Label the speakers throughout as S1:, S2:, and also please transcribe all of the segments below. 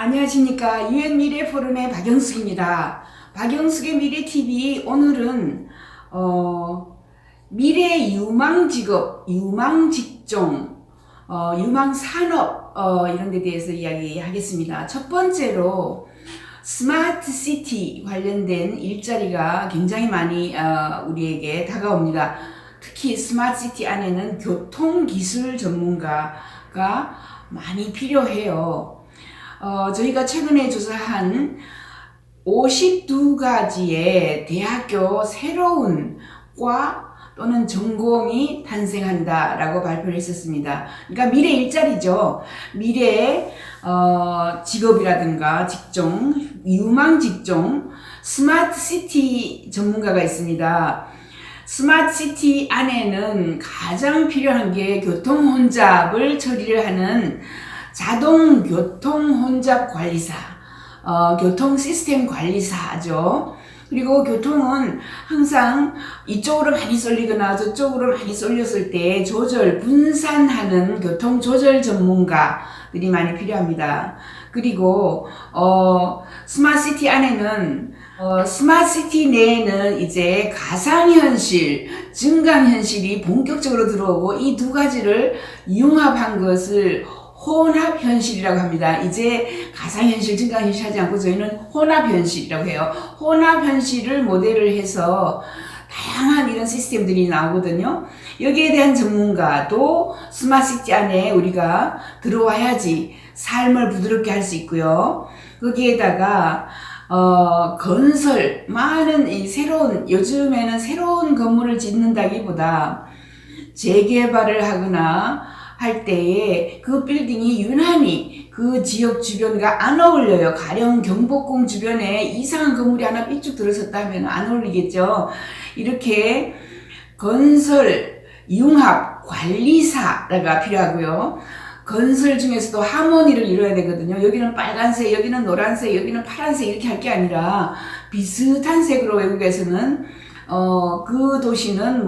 S1: 안녕하십니까. 유엔미래포럼의 박영숙입니다. 박영숙의 미래TV 오늘은 미래 유망직업, 유망직종, 유망산업 이런 데 대해서 이야기하겠습니다. 첫 번째로 스마트시티 관련된 일자리가 굉장히 많이 우리에게 다가옵니다. 특히 스마트시티 안에는 교통기술 전문가가 많이 필요해요. 저희가 최근에 조사한 52가지의 대학교 새로운 과 또는 전공이 탄생한다라고 발표를 했었습니다. 그러니까 미래 일자리죠. 미래 직업이라든가 직종, 유망 직종, 스마트시티 전문가가 있습니다. 스마트시티 안에는 가장 필요한 게 교통 혼잡을 처리를 하는 자동 교통 혼잡 관리사, 교통 시스템 관리사죠. 그리고 교통은 항상 이쪽으로 많이 쏠리거나 저쪽으로 많이 쏠렸을 때 분산하는 교통 조절 전문가들이 많이 필요합니다. 그리고 스마트시티 안에는 스마트시티 내에는 이제 가상현실, 증강현실이 본격적으로 들어오고 이 두 가지를 융합한 것을 혼합현실이라고 합니다. 이제 가상현실, 증강현실 하지 않고 저희는 혼합현실이라고 해요. 혼합현실을 모델을 해서 다양한 이런 시스템들이 나오거든요. 여기에 대한 전문가도 스마트시티 안에 우리가 들어와야지 삶을 부드럽게 할 수 있고요. 거기에다가 건설, 많은 요즘에는 새로운 건물을 짓는다기보다 재개발을 하거나 할 때에 그 빌딩이 유난히 그 지역 주변과 안 어울려요. 가령 경복궁 주변에 이상한 건물이 하나 삐쭉 들어섰다 하면 안 어울리겠죠. 이렇게 건설, 융합, 관리사가 필요하고요. 건설 중에서도 하모니를 이뤄야 되거든요. 여기는 빨간색, 여기는 노란색, 여기는 파란색 이렇게 할 게 아니라 비슷한 색으로 외국에서는 그 도시는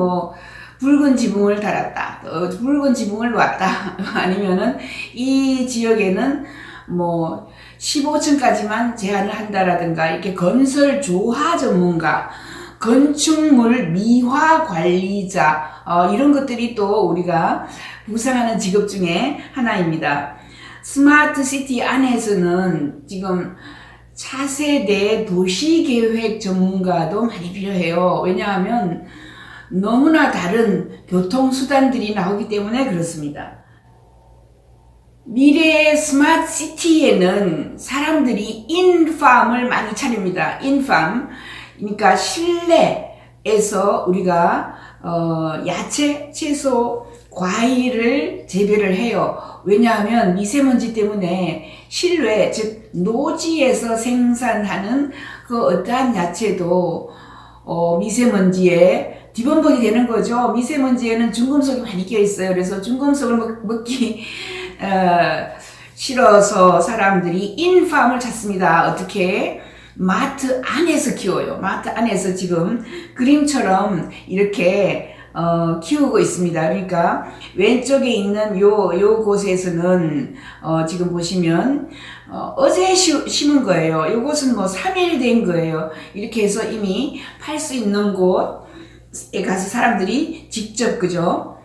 S1: 붉은 지붕을 달았다, 붉은 지붕을 놓았다, 아니면은 이 지역에는 15층까지만 제한을 한다라든가 이렇게 건설 조화 전문가, 건축물 미화 관리자 이런 것들이 또 우리가 부상하는 직업 중에 하나입니다. 스마트시티 안에서는 지금 차세대 도시계획 전문가도 많이 필요해요. 왜냐하면 너무나 다른 교통수단들이 나오기 때문에 그렇습니다. 미래의 스마트시티에는 사람들이 인팜을 많이 차립니다. 인팜, 그러니까 실내에서 우리가 야채, 채소, 과일을 재배를 해요. 왜냐하면 미세먼지 때문에 실외, 즉 노지에서 생산하는 그 어떠한 야채도 미세먼지에 뒤범벅이 되는 거죠. 미세먼지에는 중금속이 많이 끼어 있어요. 그래서 중금속을 먹기 싫어서 사람들이 인팜을 찾습니다. 어떻게? 마트 안에서 키워요. 마트 안에서 지금 그림처럼 이렇게 키우고 있습니다. 그러니까 왼쪽에 있는 요 곳에서는 지금 보시면 어제 심은 거예요. 요것은 3일 된 거예요. 이렇게 해서 이미 팔 수 있는 곳에 가서 사람들이 직접 그죠?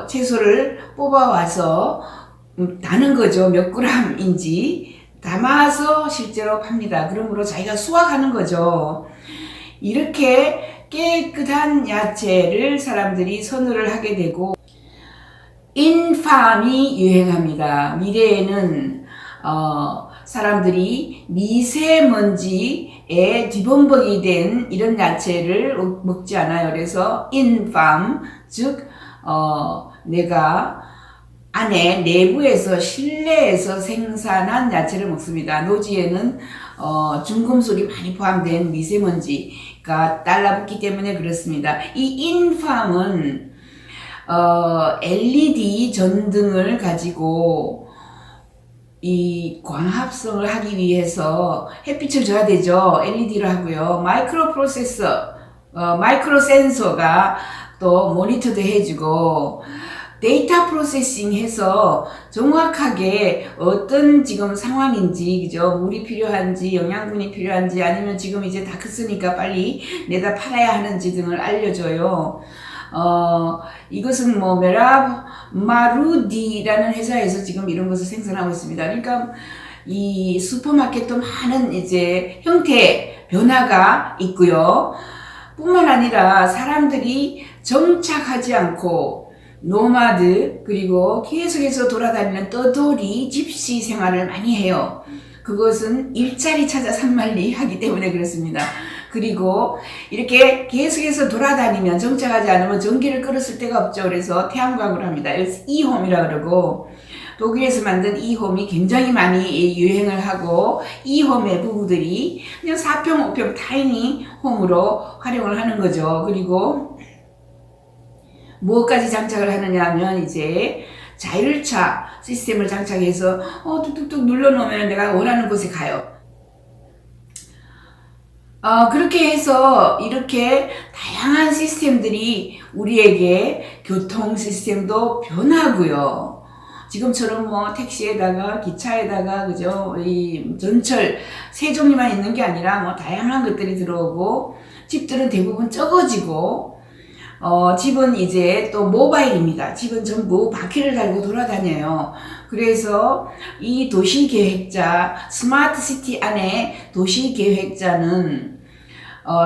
S1: 채소를 뽑아와서 다는 거죠. 몇 g인지 담아서 실제로 팝니다. 그러므로 자기가 수확하는 거죠. 이렇게 깨끗한 야채를 사람들이 선호를 하게 되고 인팜이 유행합니다. 미래에는 사람들이 미세먼지에 뒤범벅이 된 이런 야채를 먹지 않아요. 그래서 인팜, 즉 내가 안에 내부에서 실내에서 생산한 야채를 먹습니다. 노지에는 중금속이 많이 포함된 미세먼지가 달라붙기 때문에 그렇습니다. 이 인팜은 LED 전등을 가지고 이 광합성을 하기 위해서 햇빛을 줘야 되죠. LED를 하고요. 마이크로 프로세서, 마이크로 센서가 또 모니터도 해주고 데이터 프로세싱 해서 정확하게 어떤 지금 상황인지, 그죠? 물이 필요한지, 영양분이 필요한지, 아니면 지금 이제 다 컸으니까 빨리 내다 팔아야 하는지 등을 알려줘요. 이것은 뭐, 메라마루디라는 회사에서 지금 이런 것을 생산하고 있습니다. 그러니까, 이 슈퍼마켓도 많은 이제 형태 변화가 있고요. 뿐만 아니라 사람들이 정착하지 않고 노마드, 그리고 계속해서 돌아다니는 떠돌이 집시 생활을 많이 해요. 그것은 일자리 찾아 산만리 하기 때문에 그렇습니다. 그리고 이렇게 계속해서 돌아다니면 정착하지 않으면 전기를 끌었을 데가 없죠. 그래서 태양광으로 합니다. 이홈이라 그러고, 독일에서 만든 이홈이 굉장히 많이 유행을 하고, 이홈의 부부들이 그냥 4평, 5평 타이니 홈으로 활용을 하는 거죠. 그리고 무엇까지 장착을 하느냐 하면 이제 자율차 시스템을 장착해서 뚝뚝뚝 눌러놓으면 내가 원하는 곳에 가요. 그렇게 해서 이렇게 다양한 시스템들이 우리에게 교통 시스템도 변하고요. 지금처럼 뭐 택시에다가 기차에다가 그죠, 이 전철 세 종류만 있는 게 아니라 뭐 다양한 것들이 들어오고, 집들은 대부분 적어지고, 집은 이제 또 모바일입니다. 집은 전부 바퀴를 달고 돌아다녀요. 그래서 이 도시계획자, 스마트시티 안에 도시계획자는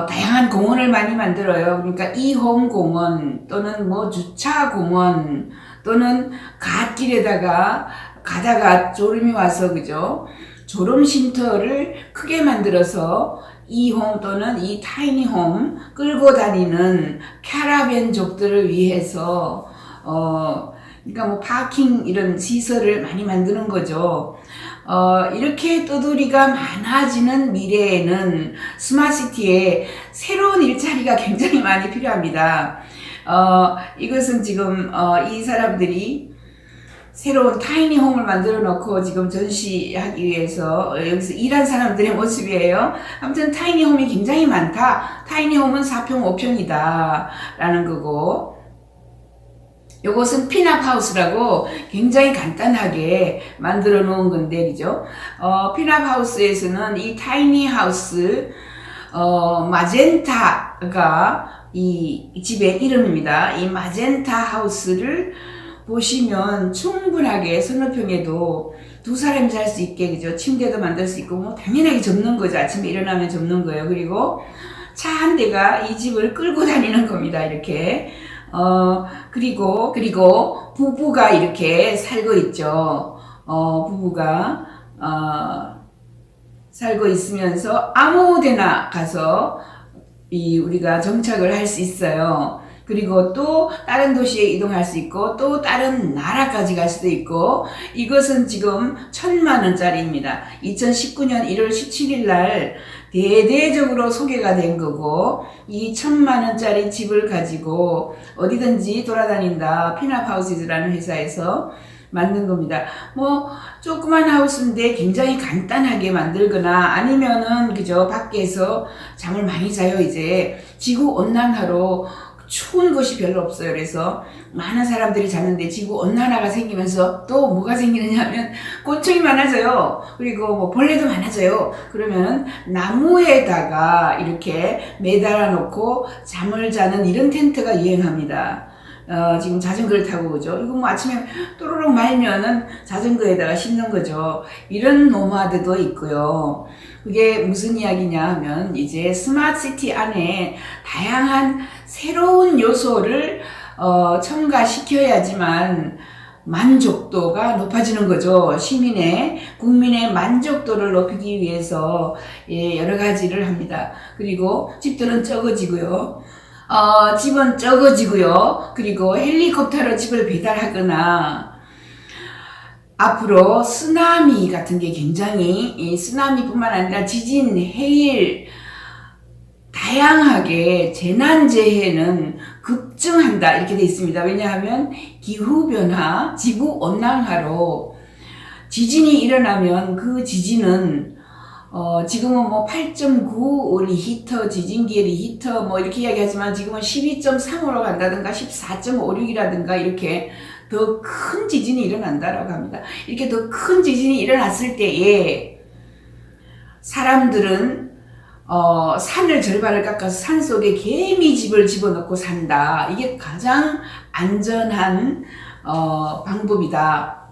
S1: 다양한 공원을 많이 만들어요. 그러니까 이홈 공원 또는 뭐 주차 공원 또는 갓길에다가 가다가 졸음이 와서 그죠, 졸음 쉼터를 크게 만들어서 이홈 또는 이 타이니홈 끌고 다니는 캐러밴족들을 위해서 그러니까 뭐 파킹 이런 시설을 많이 만드는 거죠. 이렇게 떠돌이가 많아지는 미래에는 스마트시티에 새로운 일자리가 굉장히 많이 필요합니다. 이것은 지금 이 사람들이 새로운 타이니홈을 만들어 놓고 지금 전시하기 위해서 여기서 일한 사람들의 모습이에요. 아무튼 타이니홈이 굉장히 많다. 타이니홈은 4평, 5평이다 라는 거고, 요것은 핀업하우스라고 굉장히 간단하게 만들어 놓은 건데, 그죠? 핀업하우스에서는 이 타이니하우스, 마젠타가 이 집의 이름입니다. 이 마젠타 하우스를 보시면 충분하게 서너평에도 두 사람이 잘 수 있게, 그죠? 침대도 만들 수 있고, 뭐, 당연하게 접는 거죠. 아침에 일어나면 접는 거예요. 그리고 차 한 대가 이 집을 끌고 다니는 겁니다. 이렇게. 그리고 부부가 이렇게 살고 있죠. 부부가, 살고 있으면서 아무 데나 가서 우리가 정착을 할 수 있어요. 그리고 또 다른 도시에 이동할 수 있고, 또 다른 나라까지 갈 수도 있고, 이것은 지금 1,000만원짜리입니다. 2019년 1월 17일 날 대대적으로 소개가 된 거고, 이 1,000만원짜리 집을 가지고 어디든지 돌아다닌다. 핀업하우스라는 회사에서 만든 겁니다. 뭐 조그만 하우스인데 굉장히 간단하게 만들거나, 아니면은 그죠, 밖에서 잠을 많이 자요. 이제 지구 온난화로 추운 곳이 별로 없어요. 그래서 많은 사람들이 자는데 지구 온난화가 생기면서 또 뭐가 생기느냐 하면 곤충이 많아져요. 그리고 뭐 벌레도 많아져요. 그러면 나무에다가 이렇게 매달아 놓고 잠을 자는 이런 텐트가 유행합니다. 지금 자전거를 타고 그죠. 이거 뭐 아침에 또르륵 말면은 자전거에다가 싣는 거죠. 이런 노마드도 있고요. 그게 무슨 이야기냐 하면 이제 스마트시티 안에 다양한 새로운 요소를 첨가시켜야지만 만족도가 높아지는 거죠. 국민의 만족도를 높이기 위해서 여러 가지를 합니다. 그리고 집들은 적어지고요. 집은 적어지고요. 그리고 헬리콥터로 집을 배달하거나, 앞으로 쓰나미 같은 게 굉장히, 쓰나미뿐만 아니라 지진, 해일, 다양하게 재난재해는 급증한다 이렇게 돼 있습니다. 왜냐하면 기후변화, 지구온난화로 지진이 일어나면 그 지진은 지금은 뭐 8.9 리히터, 지진기의 리히터 뭐 이렇게 이야기하지만 지금은 12.3으로 간다든가 14.56이라든가 이렇게 더 큰 지진이 일어난다라고 합니다. 이렇게 더 큰 지진이 일어났을 때에 사람들은 산을 절반을 깎아서 산속에 개미집을 집어넣고 산다. 이게 가장 안전한 방법이다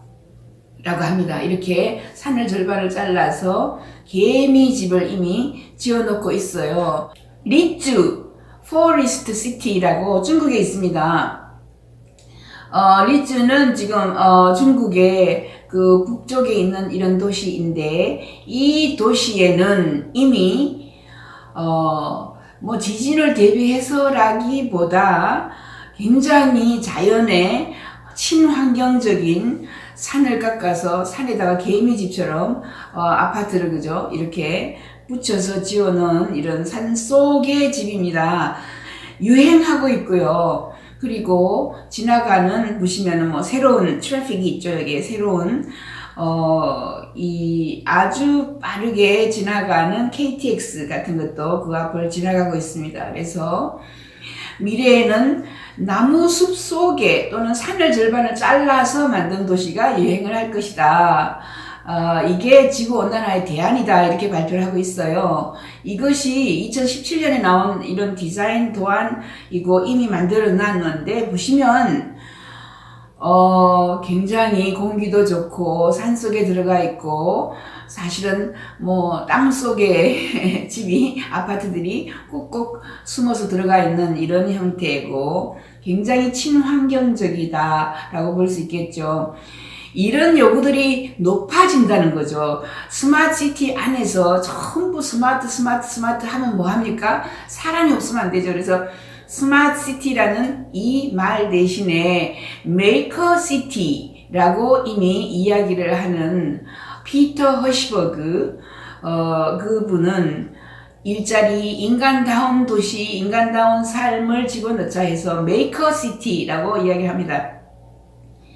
S1: 라고 합니다. 이렇게 산을 절반을 잘라서 개미집을 이미 지어놓고 있어요. 리쯔 포레스트 시티라고 중국에 있습니다. 리쯔는 지금 중국의 그 북쪽에 있는 이런 도시인데, 이 도시에는 이미 뭐 지진을 대비해서라기보다 굉장히 자연의 친환경적인 산을 깎아서 산에다가 개미집처럼 아파트를 그죠 이렇게 붙여서 지어놓은 이런 산 속의 집입니다. 유행하고 있고요. 그리고 지나가는 보시면은 뭐 새로운 트래픽이 있죠. 여기에 새로운 이 아주 빠르게 지나가는 KTX 같은 것도 그 앞을 지나가고 있습니다. 그래서 미래에는 나무 숲 속에 또는 산을 절반을 잘라서 만든 도시가 유행을 할 것이다. 이게 지구온난화의 대안이다. 이렇게 발표를 하고 있어요. 이것이 2017년에 나온 이런 디자인 도안이고 이미 만들어 놨는데, 보시면 굉장히 공기도 좋고 산속에 들어가 있고, 사실은 뭐 땅속에 집이 아파트들이 꾹꾹 숨어서 들어가 있는 이런 형태고 굉장히 친환경적이다 라고 볼 수 있겠죠. 이런 요구들이 높아진다는 거죠. 스마트 시티 안에서 전부 스마트 하면 뭐합니까? 사람이 없으면 안 되죠. 그래서 스마트 시티라는 이 말 대신에 메이커 시티라고 이미 이야기를 하는 피터 허시버그 그분은 일자리, 인간다운 도시, 인간다운 삶을 집어넣자 해서 메이커 시티라고 이야기합니다.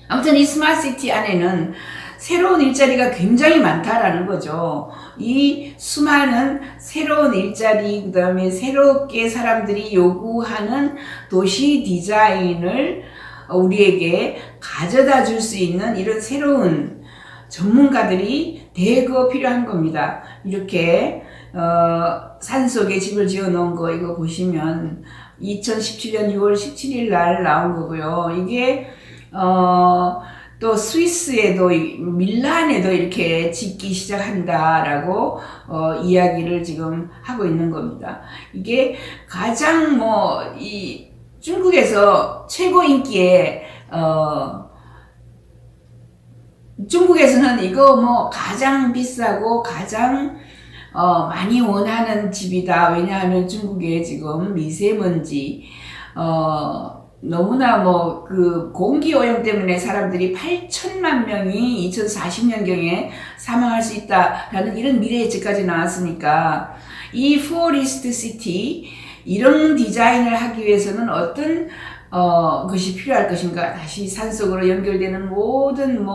S1: 아무튼 이 스마트 시티 안에는 새로운 일자리가 굉장히 많다라는 거죠. 이 수많은 새로운 일자리, 그 다음에 새롭게 사람들이 요구하는 도시 디자인을 우리에게 가져다 줄 수 있는 이런 새로운 전문가들이 대거 필요한 겁니다. 이렇게 산속에 집을 지어 놓은 거 이거 보시면 2017년 6월 17일 날 나온 거고요. 이게 또 스위스에도 밀란에도 이렇게 짓기 시작한다라고 이야기를 지금 하고 있는 겁니다. 이게 가장 이 중국에서 최고 인기의 중국에서는 이거 가장 비싸고 가장 많이 원하는 집이다. 왜냐하면 중국에 지금 미세먼지 너무나 그 공기 오염 때문에 사람들이 8천만 명이 2040년경에 사망할 수 있다라는 이런 미래 예측까지 나왔으니까 이 포레스트 시티 이런 디자인을 하기 위해서는 어떤 것이 필요할 것인가. 다시 산속으로 연결되는 모든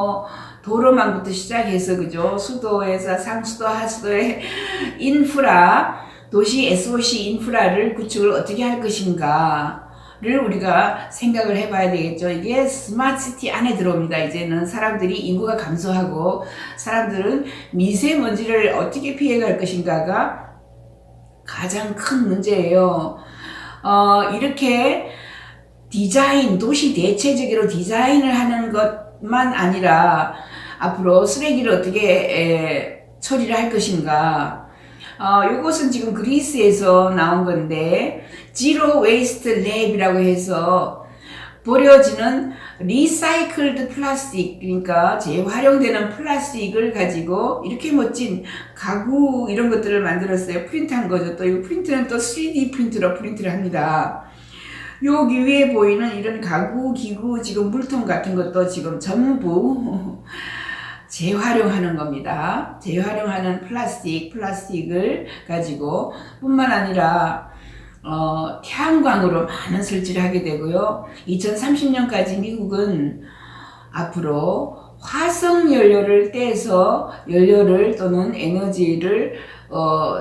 S1: 도로망부터 시작해서 그죠. 수도에서 상수도 하수도의 인프라, 도시 SOC 인프라를 구축을 어떻게 할 것인가를 우리가 생각을 해봐야 되겠죠. 이게 스마트 시티 안에 들어옵니다. 이제는 사람들이 인구가 감소하고 사람들은 미세먼지를 어떻게 피해갈 것인가가 가장 큰 문제예요. 이렇게 디자인, 도시 대체적으로 디자인을 하는 것만 아니라 앞으로 쓰레기를 어떻게 처리를 할 것인가. 이것은 지금 그리스에서 나온 건데 Zero Waste Lab이라고 해서 버려지는 리사이클드 플라스틱, 그러니까 재활용되는 플라스틱을 가지고 이렇게 멋진 가구 이런 것들을 만들었어요. 프린트한 거죠. 또 이 프린트는 또 3D 프린트로 프린트를 합니다. 여기 위에 보이는 이런 가구, 기구, 지금 물통 같은 것도 지금 전부 재활용하는 겁니다. 재활용하는 플라스틱을 가지고 뿐만 아니라 태양광으로 많은 설치를 하게 되고요. 2030년까지 미국은 앞으로 화석 연료를 떼서 연료를 또는 에너지를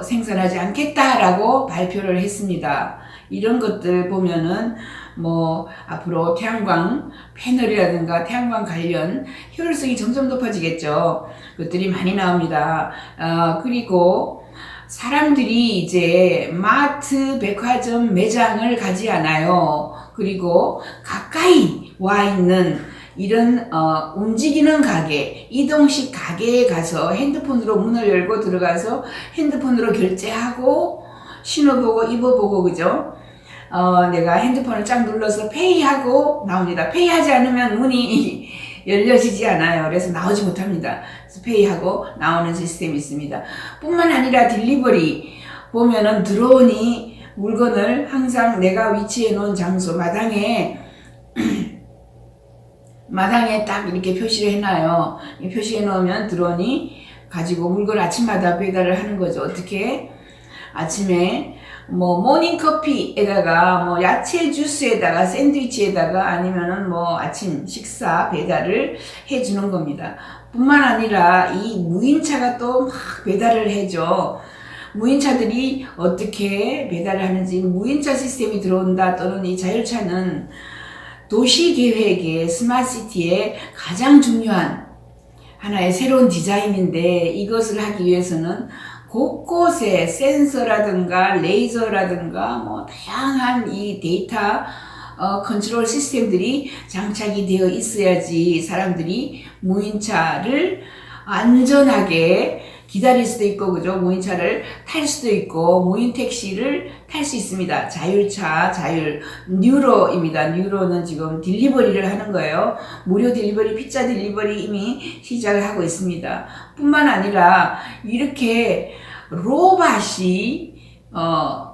S1: 생산하지 않겠다라고 발표를 했습니다. 이런 것들 보면은 뭐 앞으로 태양광 패널이라든가 태양광 관련 효율성이 점점 높아지겠죠. 것들이 많이 나옵니다. 그리고 사람들이 이제 마트, 백화점 매장을 가지 않아요. 그리고 가까이 와 있는 이런 움직이는 가게, 이동식 가게에 가서 핸드폰으로 문을 열고 들어가서 핸드폰으로 결제하고 신어보고 입어보고, 그죠? 내가 핸드폰을 쫙 눌러서 페이하고 나옵니다. 페이하지 않으면 문이 열려지지 않아요. 그래서 나오지 못합니다. 그래서 페이하고 나오는 시스템이 있습니다. 뿐만 아니라 딜리버리 보면은 드론이 물건을 항상 내가 위치해 놓은 장소 마당에 딱 이렇게 표시를 해놔요. 표시해 놓으면 드론이 가지고 물건을 아침마다 배달을 하는 거죠. 어떻게? 아침에 뭐 모닝커피에다가 뭐 야채 주스에다가 샌드위치에다가 아니면은 뭐 아침 식사 배달을 해주는 겁니다. 뿐만 아니라 이 무인차가 또 막 배달을 해줘. 무인차들이 어떻게 배달을 하는지, 무인차 시스템이 들어온다 또는 이 자율차는 도시계획의 스마트시티의 가장 중요한 하나의 새로운 디자인인데, 이것을 하기 위해서는 곳곳에 센서라든가 레이저라든가 뭐 다양한 이 데이터 컨트롤 시스템들이 장착이 되어 있어야지 사람들이 무인차를 안전하게 기다릴 수도 있고, 그죠? 무인차를 탈 수도 있고, 무인 택시를 탈 수 있습니다. 자율차, 뉴로입니다. 뉴로는 지금 딜리버리를 하는 거예요. 무료 딜리버리, 피자 딜리버리 이미 시작을 하고 있습니다. 뿐만 아니라 이렇게 로봇이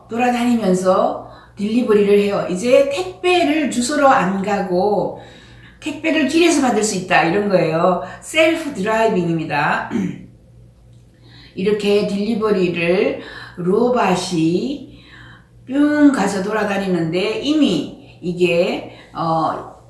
S1: 돌아다니면서 딜리버리를 해요. 이제 택배를 주소로 안 가고 택배를 길에서 받을 수 있다, 이런 거예요. 셀프 드라이빙입니다. 이렇게 딜리버리를 로봇이 뿅 가서 돌아다니는데, 이미 이게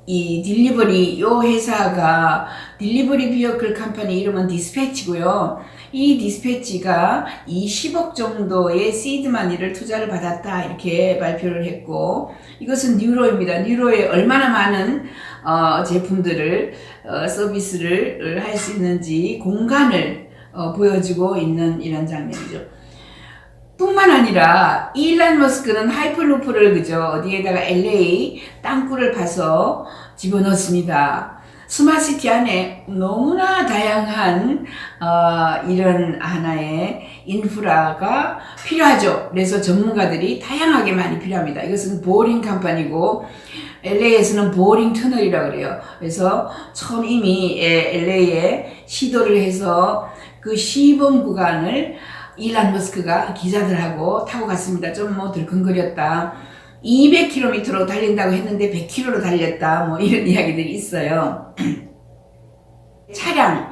S1: 이 딜리버리 요 회사가 딜리버리 비어클 컴퍼니 이름은 디스패치고요. 이 디스패치가 20억 정도의 시드 마니를 투자를 받았다, 이렇게 발표를 했고, 이것은 뉴로입니다. 뉴로에 얼마나 많은 제품들을 서비스를 할 수 있는지 공간을 보여주고 있는 이런 장면이죠. 뿐만 아니라 일론 머스크는 하이퍼루프를, 그죠? 어디에다가 LA 땅굴을 파서 집어넣습니다. 스마트시티 안에 너무나 다양한 이런 하나의 인프라가 필요하죠. 그래서 전문가들이 다양하게 많이 필요합니다. 이것은 보링 컴퍼니고 LA에서는 보링 터널이라고 그래요. 그래서 처음 이미 LA에 시도를 해서 그 시범 구간을 일론 머스크가 기자들하고 타고 갔습니다. 좀 뭐 들컹거렸다. 200km로 달린다고 했는데 100km로 달렸다. 뭐 이런 이야기들이 있어요. 차량,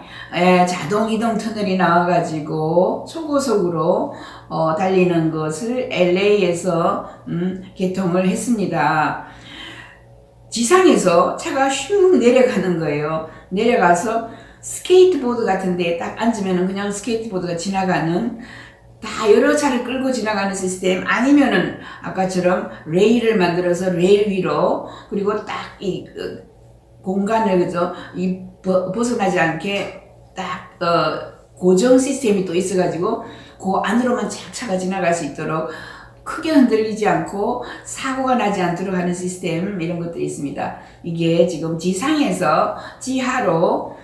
S1: 자동 이동 터널이 나와가지고 초고속으로 달리는 것을 LA에서 개통을 했습니다. 지상에서 차가 슉 내려가는 거예요. 내려가서 스케이트보드 같은 데에 딱 앉으면은 그냥 스케이트보드가 지나가는, 다 여러 차를 끌고 지나가는 시스템, 아니면은 아까처럼 레일을 만들어서 레일 위로, 그리고 딱 이 공간을, 그죠? 벗어나지 않게 딱 고정 시스템이 또 있어가지고 그 안으로만 착 차가 지나갈 수 있도록 크게 흔들리지 않고 사고가 나지 않도록 하는 시스템, 이런 것들이 있습니다. 이게 지금 지상에서 지하로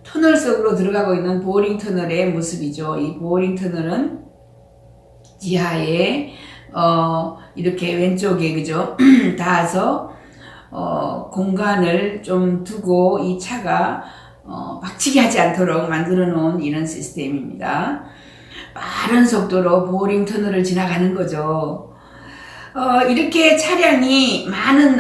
S1: 터널 속으로 들어가고 있는 보링 터널의 모습이죠. 이 보링 터널은 지하에 이렇게 왼쪽에, 그죠? 닿아서 공간을 좀 두고 이 차가 박치기 하지 않도록 만들어 놓은 이런 시스템입니다. 빠른 속도로 보링 터널을 지나가는 거죠. 이렇게 차량이 많은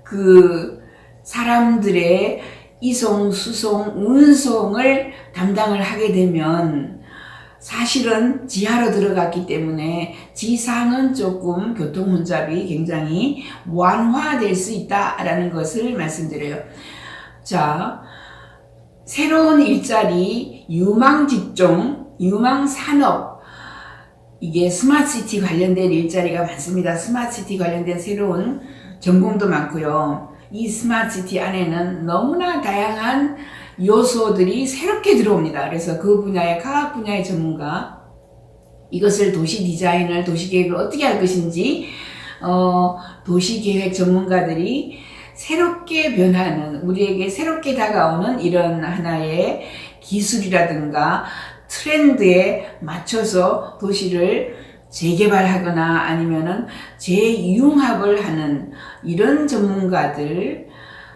S1: 그 사람들의 이송, 수송, 운송을 담당을 하게 되면 사실은 지하로 들어갔기 때문에 지상은 조금 교통 혼잡이 굉장히 완화될 수 있다라는 것을 말씀드려요. 자, 새로운 일자리, 유망 직종, 유망 산업, 이게 스마트시티 관련된 일자리가 많습니다. 스마트시티 관련된 새로운 전공도 많고요. 이 스마트시티 안에는 너무나 다양한 요소들이 새롭게 들어옵니다. 그래서 그 분야의 과학 분야의 전문가, 이것을 도시 디자인을, 도시계획을 어떻게 할 것인지 도시계획 전문가들이 새롭게 변하는, 우리에게 새롭게 다가오는 이런 하나의 기술이라든가 트렌드에 맞춰서 도시를 재개발하거나 아니면은 재융합을 하는 이런 전문가들,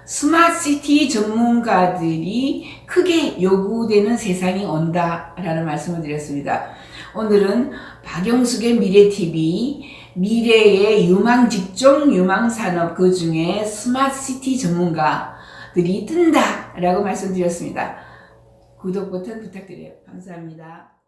S1: 스마트시티 전문가들이 크게 요구되는 세상이 온다라는 말씀을 드렸습니다. 오늘은 박영숙의 미래TV, 미래의 유망직종, 유망산업, 그 중에 스마트시티 전문가들이 뜬다라고 말씀드렸습니다. 구독 버튼 부탁드려요. 감사합니다.